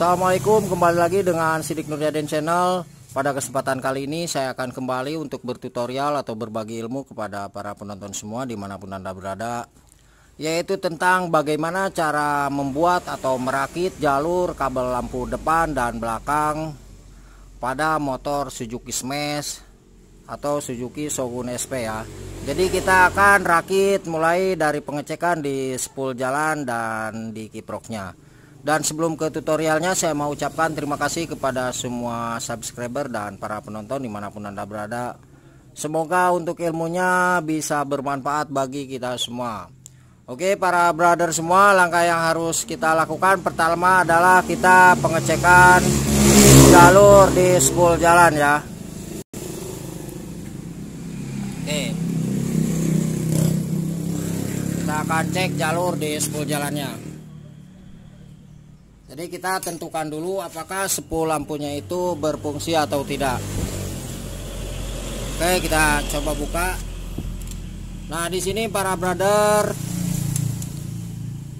Assalamualaikum, kembali lagi dengan Sidik Nurjadin Channel. Pada kesempatan kali ini saya akan kembali untuk bertutorial atau berbagi ilmu kepada para penonton semua dimanapun Anda berada, yaitu tentang bagaimana cara membuat atau merakit jalur kabel lampu depan dan belakang pada motor Suzuki Smash atau Suzuki Shogun SP ya. Jadi kita akan rakit mulai dari pengecekan di spool jalan dan di kiproknya. Dan sebelum ke tutorialnya, saya mau ucapkan terima kasih kepada semua subscriber dan para penonton dimanapun Anda berada. Semoga untuk ilmunya bisa bermanfaat bagi kita semua. Oke para brother semua, langkah yang harus kita lakukan pertama adalah kita pengecekan jalur di spool jalan ya. Oke, kita akan cek jalur di spool jalannya. Jadi kita tentukan dulu apakah spool lampunya itu berfungsi atau tidak. Oke, kita coba buka. Nah, di sini para brother,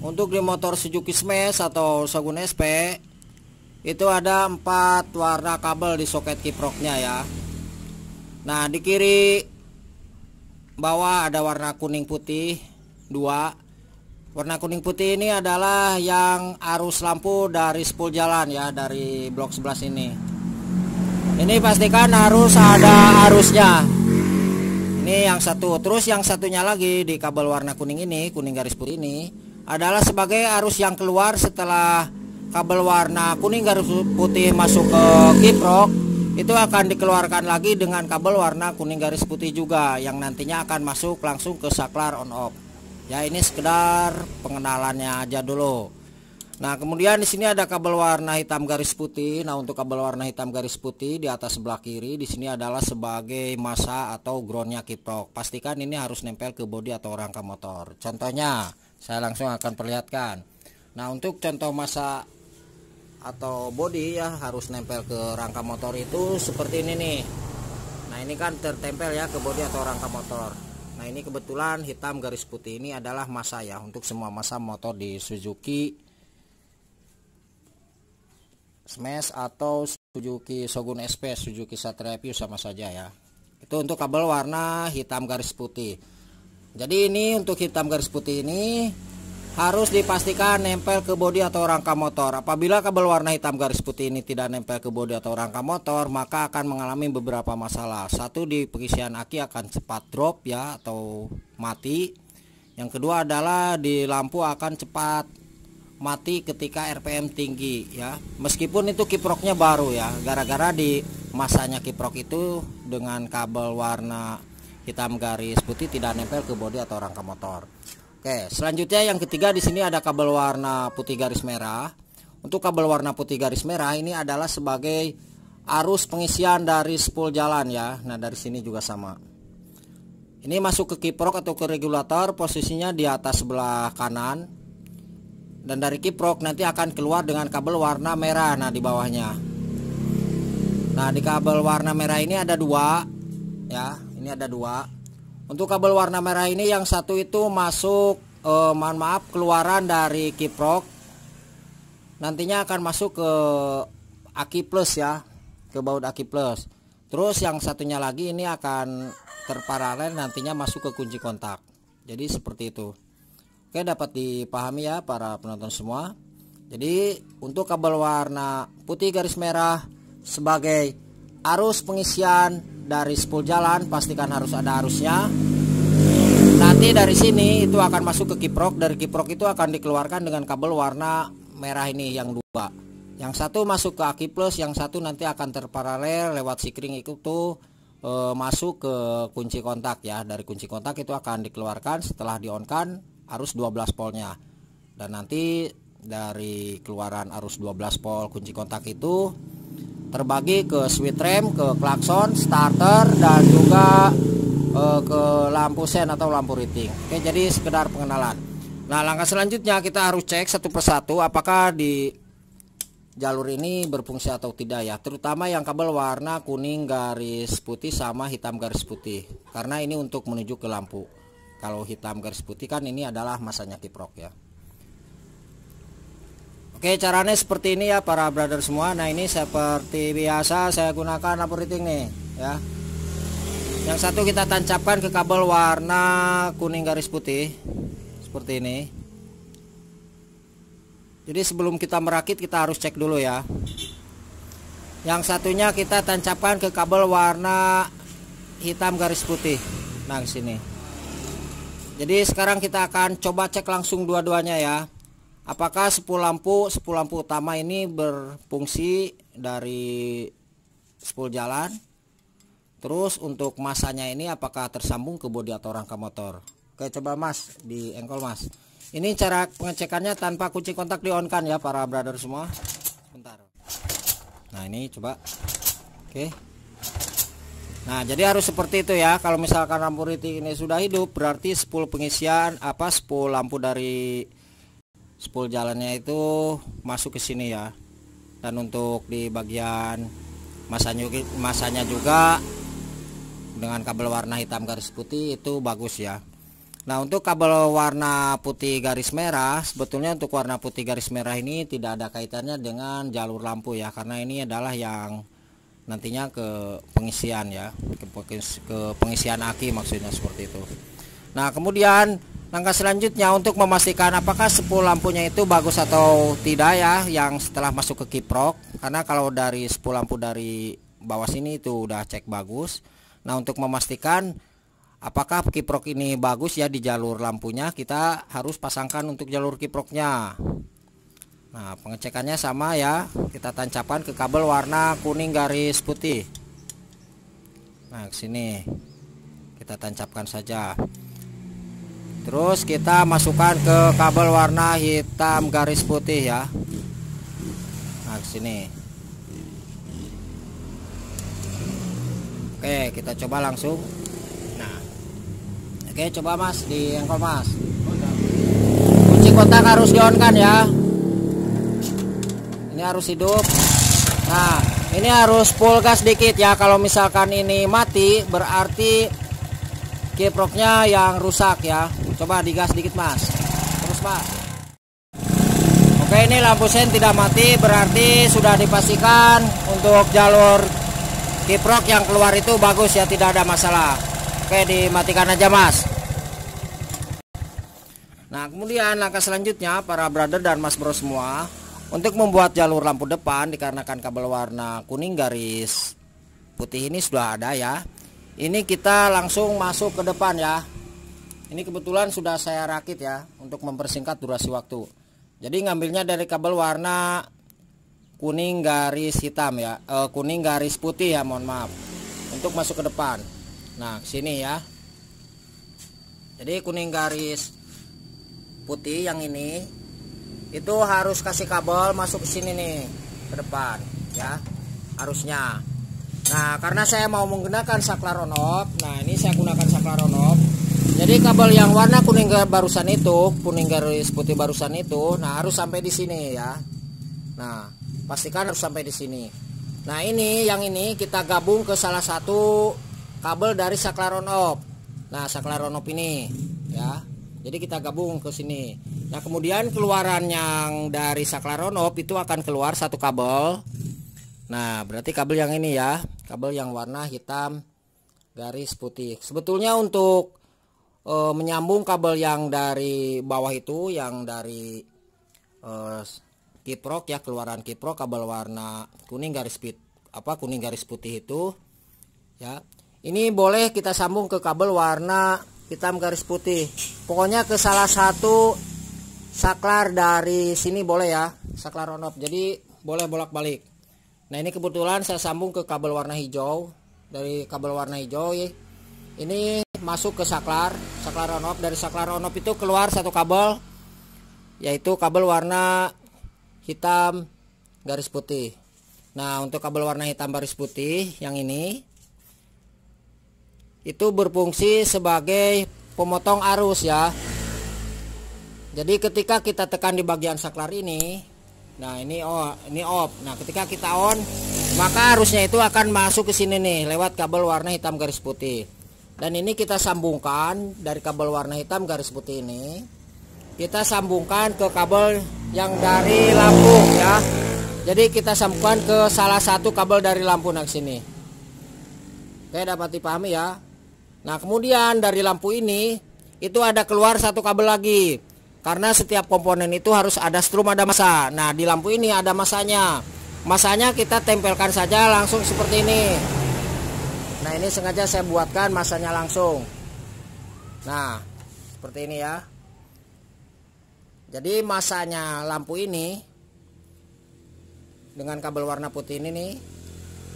untuk di motor Suzuki Smash atau Shogun SP itu ada 4 warna kabel di soket kiproknya ya. Nah, di kiri bawah ada warna kuning putih 2. Warna kuning putih ini adalah yang arus lampu dari spool jalan ya, dari blok 11 ini. Ini pastikan harus ada arusnya. Ini yang satu. Terus yang satunya lagi di kabel warna kuning ini, kuning garis putih ini, adalah sebagai arus yang keluar setelah kabel warna kuning garis putih masuk ke kiprok. Itu akan dikeluarkan lagi dengan kabel warna kuning garis putih juga, yang nantinya akan masuk langsung ke saklar on off. Ya, ini sekedar pengenalannya aja dulu. Nah, kemudian di sini ada kabel warna hitam garis putih. Nah, untuk kabel warna hitam garis putih di atas sebelah kiri di sini adalah sebagai massa atau groundnya kiprok. Pastikan ini harus nempel ke bodi atau rangka motor. Contohnya, saya langsung akan perlihatkan. Nah, untuk contoh massa atau bodi ya harus nempel ke rangka motor itu seperti ini nih. Nah, ini kan tertempel ya ke bodi atau rangka motor. Nah, ini kebetulan hitam garis putih ini adalah massa ya, untuk semua massa motor di Suzuki Smash atau Suzuki Shogun SP, Suzuki Satria View sama saja ya. Itu untuk kabel warna hitam garis putih. Jadi ini untuk hitam garis putih ini harus dipastikan nempel ke bodi atau rangka motor. Apabila kabel warna hitam garis putih ini tidak nempel ke bodi atau rangka motor, maka akan mengalami beberapa masalah. Satu, di pengisian aki akan cepat drop ya atau mati. Yang kedua adalah di lampu akan cepat mati ketika RPM tinggi ya. Meskipun itu kiproknya baru ya, gara-gara di masanya kiprok itu dengan kabel warna hitam garis putih tidak nempel ke bodi atau rangka motor. Oke, selanjutnya yang ketiga di sini ada kabel warna putih garis merah. Untuk kabel warna putih garis merah ini adalah sebagai arus pengisian dari spool jalan ya. Nah, dari sini juga sama. Ini masuk ke kiprok atau ke regulator, posisinya di atas sebelah kanan. Dan dari kiprok nanti akan keluar dengan kabel warna merah. Nah, di bawahnya. Nah, di kabel warna merah ini ada 2 ya. Ini ada 2. Untuk kabel warna merah ini yang satu itu masuk keluaran dari kiprok. Nantinya akan masuk ke aki plus ya, ke baut aki plus. Terus yang satunya lagi ini akan terparalel nantinya masuk ke kunci kontak. Jadi seperti itu. Oke, dapat dipahami ya para penonton semua. Jadi untuk kabel warna putih garis merah sebagai arus pengisian dari spool jalan, pastikan harus ada arusnya. Nanti dari sini itu akan masuk ke kiprok. Dari kiprok itu akan dikeluarkan dengan kabel warna merah ini yang 2. Yang satu masuk ke aki plus, yang satu nanti akan terparalel lewat sikring itu masuk ke kunci kontak ya. Dari kunci kontak itu akan dikeluarkan setelah di on kan arus 12 voltnya. Dan nanti dari keluaran arus 12 volt kunci kontak itu terbagi ke switch rem, ke klakson, starter, dan juga ke lampu sen atau lampu riting. Oke, jadi sekedar pengenalan. Nah, langkah selanjutnya kita harus cek satu persatu apakah di jalur ini berfungsi atau tidak ya. Terutama yang kabel warna kuning garis putih sama hitam garis putih. Karena ini untuk menuju ke lampu. Kalau hitam garis putih kan ini adalah masanya kiprok ya. Oke, caranya seperti ini ya para brother semua. Nah, ini seperti biasa saya gunakan lampu riting nih ya. Yang satu kita tancapkan ke kabel warna kuning garis putih seperti ini. Jadi sebelum kita merakit kita harus cek dulu ya. Yang satunya kita tancapkan ke kabel warna hitam garis putih. Nah, ke sini. Jadi sekarang kita akan coba cek langsung dua-duanya ya. Apakah spool lampu utama ini berfungsi dari spool jalan. Terus untuk masanya ini apakah tersambung ke bodi atau rangka motor. Oke, coba Mas di engkol Mas. Ini cara pengecekannya tanpa kunci kontak di on kan ya para brother semua. Bentar. Nah, ini coba. Oke. Nah, jadi harus seperti itu ya. Kalau misalkan lampu riting ini sudah hidup, berarti spool pengisian spool lampu dari spool jalannya itu masuk ke sini ya. Dan untuk di bagian masanya juga dengan kabel warna hitam garis putih itu bagus ya. Nah, untuk kabel warna putih garis merah, sebetulnya untuk warna putih garis merah ini tidak ada kaitannya dengan jalur lampu ya, karena ini adalah yang nantinya ke pengisian ya, ke pengisian aki maksudnya seperti itu. Nah, kemudian langkah selanjutnya untuk memastikan apakah spool lampunya itu bagus atau tidak ya, yang setelah masuk ke kiprok. Karena kalau dari spool lampu dari bawah sini itu udah cek bagus. Nah, untuk memastikan apakah kiprok ini bagus ya di jalur lampunya, kita harus pasangkan untuk jalur kiproknya. Nah, pengecekannya sama ya, kita tancapkan ke kabel warna kuning garis putih. Nah, ke sini kita tancapkan saja. Terus kita masukkan ke kabel warna hitam garis putih ya. Nah, ke sini. Oke, kita coba langsung. Nah. Oke, coba Mas di engkol Mas. Kunci kontak harus di on kan ya. Ini harus hidup. Nah, ini harus full gas dikit ya. Kalau misalkan ini mati berarti kiproknya yang rusak ya. Coba digas dikit Mas. Terus Mas. Oke, ini lampu sen tidak mati, berarti sudah dipastikan untuk jalur kiprok yang keluar itu bagus ya, tidak ada masalah. Oke, dimatikan aja Mas. Nah, kemudian langkah selanjutnya para brother dan Mas bro semua, untuk membuat jalur lampu depan dikarenakan kabel warna kuning garis putih ini sudah ada ya. Ini kita langsung masuk ke depan ya. Ini kebetulan sudah saya rakit ya untuk mempersingkat durasi waktu. Jadi ngambilnya dari kabel warna kuning garis hitam ya, kuning garis putih ya, mohon maaf. Untuk masuk ke depan. Nah, sini ya. Jadi kuning garis putih yang ini itu harus kasih kabel masuk ke sini nih, ke depan ya. Harusnya. Nah, karena saya mau menggunakan saklar on off, nah ini saya gunakan saklar on off. Jadi kabel yang warna kuning barusan itu, kuning garis putih barusan itu, nah harus sampai di sini ya. Nah, pastikan harus sampai di sini. Nah, ini yang ini kita gabung ke salah satu kabel dari saklar on off. Nah, saklar on off ini ya. Jadi kita gabung ke sini. Nah, kemudian keluaran yang dari saklar on off itu akan keluar satu kabel. Nah, berarti kabel yang ini ya, kabel yang warna hitam garis putih. Sebetulnya untuk menyambung kabel yang dari bawah itu, yang dari kiprok ya, keluaran kiprok kabel warna kuning garis kuning garis putih itu ya. Ini boleh kita sambung ke kabel warna hitam garis putih. Pokoknya ke salah satu saklar dari sini boleh ya, saklar on off. Jadi boleh bolak-balik. Nah, ini kebetulan saya sambung ke kabel warna hijau. Dari kabel warna hijau ya. Ini masuk ke saklar on off. Dari saklar on off itu keluar satu kabel, yaitu kabel warna hitam garis putih. Nah, untuk kabel warna hitam garis putih yang ini itu berfungsi sebagai pemotong arus ya. Jadi ketika kita tekan di bagian saklar ini, nah ini off. Nah, ketika kita on, maka arusnya itu akan masuk ke sini nih lewat kabel warna hitam garis putih. Dan ini kita sambungkan dari kabel warna hitam garis putih ini, kita sambungkan ke kabel yang dari lampu ya. Jadi kita sambungkan ke salah satu kabel dari lampu nah sini. Oke, dapat dipahami ya. Nah, kemudian dari lampu ini itu ada keluar satu kabel lagi. Karena setiap komponen itu harus ada strum, ada massa. Nah, di lampu ini ada massanya. Massanya kita tempelkan saja langsung seperti ini. Nah, ini sengaja saya buatkan massanya langsung. Nah, seperti ini ya. Jadi massanya lampu ini dengan kabel warna putih ini nih,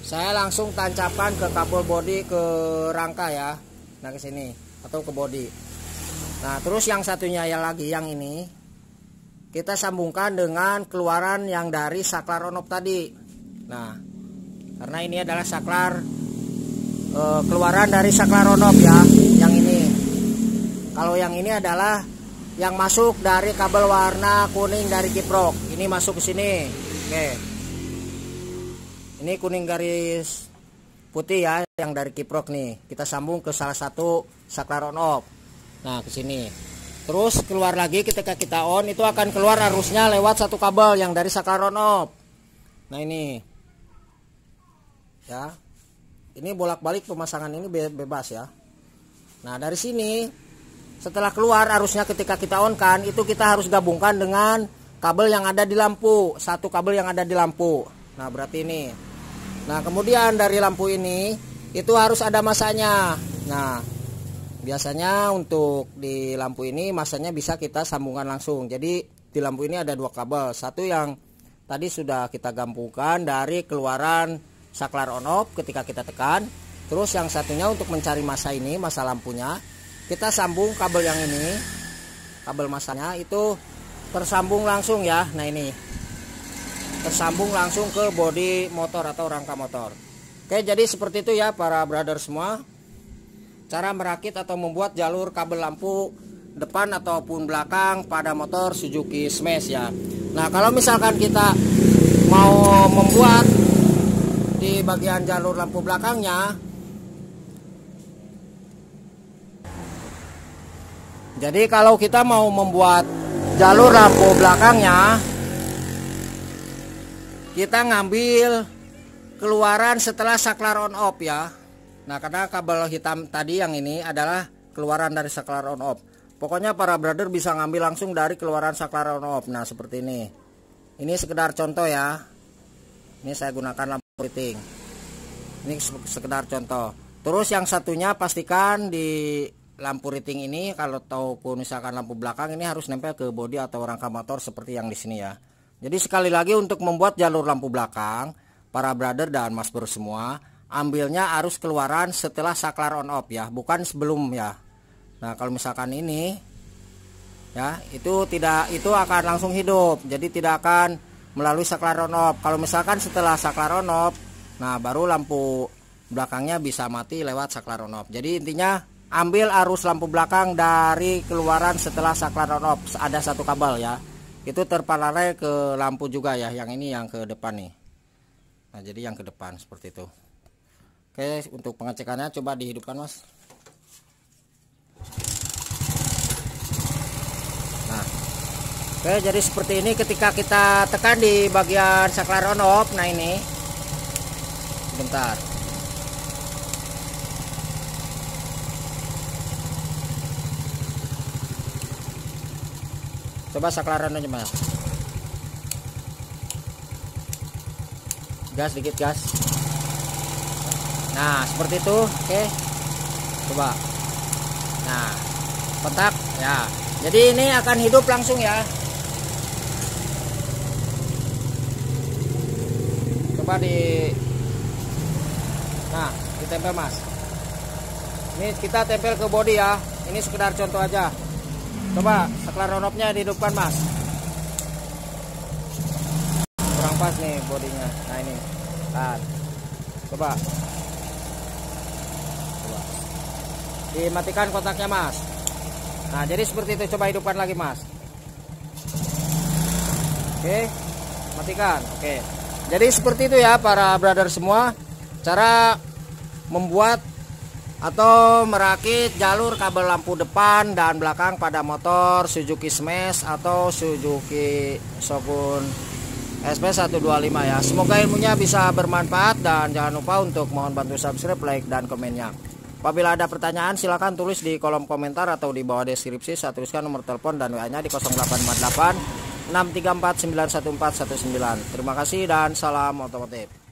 saya langsung tancapkan ke kabel bodi ke rangka ya. Nah, ke sini atau ke bodi. Nah, terus yang satunya yang ini kita sambungkan dengan keluaran yang dari saklar on off tadi. Nah, karena ini adalah saklar keluaran dari saklar on off ya, yang ini. Kalau yang ini adalah yang masuk dari kabel warna kuning dari kiprok. Ini masuk ke sini. Oke. Ini kuning garis putih ya, yang dari kiprok nih. Kita sambung ke salah satu saklar on off. Nah, ke sini. Terus keluar lagi ketika kita on, itu akan keluar arusnya lewat satu kabel yang dari saklar on off. Nah, ini. Ya. Ini bolak-balik pemasangan ini bebas ya. Nah, dari sini setelah keluar arusnya ketika kita on kan, itu kita harus gabungkan dengan kabel yang ada di lampu, satu kabel yang ada di lampu. Nah, berarti ini. Nah, kemudian dari lampu ini itu harus ada massanya. Nah, biasanya untuk di lampu ini massanya bisa kita sambungkan langsung. Jadi di lampu ini ada dua kabel, satu yang tadi sudah kita gabungkan dari keluaran saklar on off ketika kita tekan. Terus yang satunya untuk mencari massa ini, massa lampunya, kita sambung kabel yang ini, kabel massanya itu tersambung langsung ya. Nah, ini tersambung langsung ke bodi motor atau rangka motor. Oke, jadi seperti itu ya para brother semua, cara merakit atau membuat jalur kabel lampu depan ataupun belakang pada motor Suzuki Smash ya. Nah, kalau misalkan kita mau membuat di bagian jalur lampu belakangnya, jadi kalau kita mau membuat jalur lampu belakangnya, kita ngambil keluaran setelah saklar on off ya. Nah, karena kabel hitam tadi yang ini adalah keluaran dari saklar on off. Pokoknya para brother bisa ngambil langsung dari keluaran saklar on off. Nah, seperti ini. Ini sekedar contoh ya. Ini saya gunakan lampu riting. Ini sekedar contoh. Terus yang satunya pastikan di lampu riting ini, kalau ataupun misalkan lampu belakang ini harus nempel ke bodi atau rangka motor seperti yang di sini ya. Jadi sekali lagi untuk membuat jalur lampu belakang, para brother dan mas bro semua, ambilnya arus keluaran setelah saklar on off ya, bukan sebelum ya. Nah, kalau misalkan ini ya, itu akan langsung hidup. Jadi tidak akan melalui saklar on off. Kalau misalkan setelah saklar on off, nah baru lampu belakangnya bisa mati lewat saklar on off. Jadi intinya ambil arus lampu belakang dari keluaran setelah saklar on off. Ada satu kabel ya, itu terparalel ke lampu juga ya. Yang ini yang ke depan nih. Nah, jadi yang ke depan seperti itu. Oke, untuk pengecekannya coba dihidupkan mas. Nah, oke, jadi seperti ini ketika kita tekan di bagian saklar on off. Nah, ini bentar. Coba saklaran aja mas. Gas dikit, gas. Nah, seperti itu. Oke, coba. Nah, kontak ya. Jadi ini akan hidup langsung ya. Coba nah, ditempel mas. Ini kita tempel ke bodi ya. Ini sekedar contoh aja. Coba saklar on off-nya dihidupkan mas. Kurang pas nih bodinya. Nah, ini kan. Coba dimatikan kontaknya mas. Nah, jadi seperti itu. Coba hidupkan lagi mas. Oke, matikan. Oke, jadi seperti itu ya para brother semua, cara membuat atau merakit jalur kabel lampu depan dan belakang pada motor Suzuki Smash atau Suzuki Shogun SP125 ya. Semoga ilmunya bisa bermanfaat dan jangan lupa untuk mohon bantu subscribe, like, dan komennya. Apabila ada pertanyaan silahkan tulis di kolom komentar atau di bawah deskripsi. Saya tuliskan nomor telepon dan WA-nya di 0858 634 91419. Terima kasih dan salam otomotif.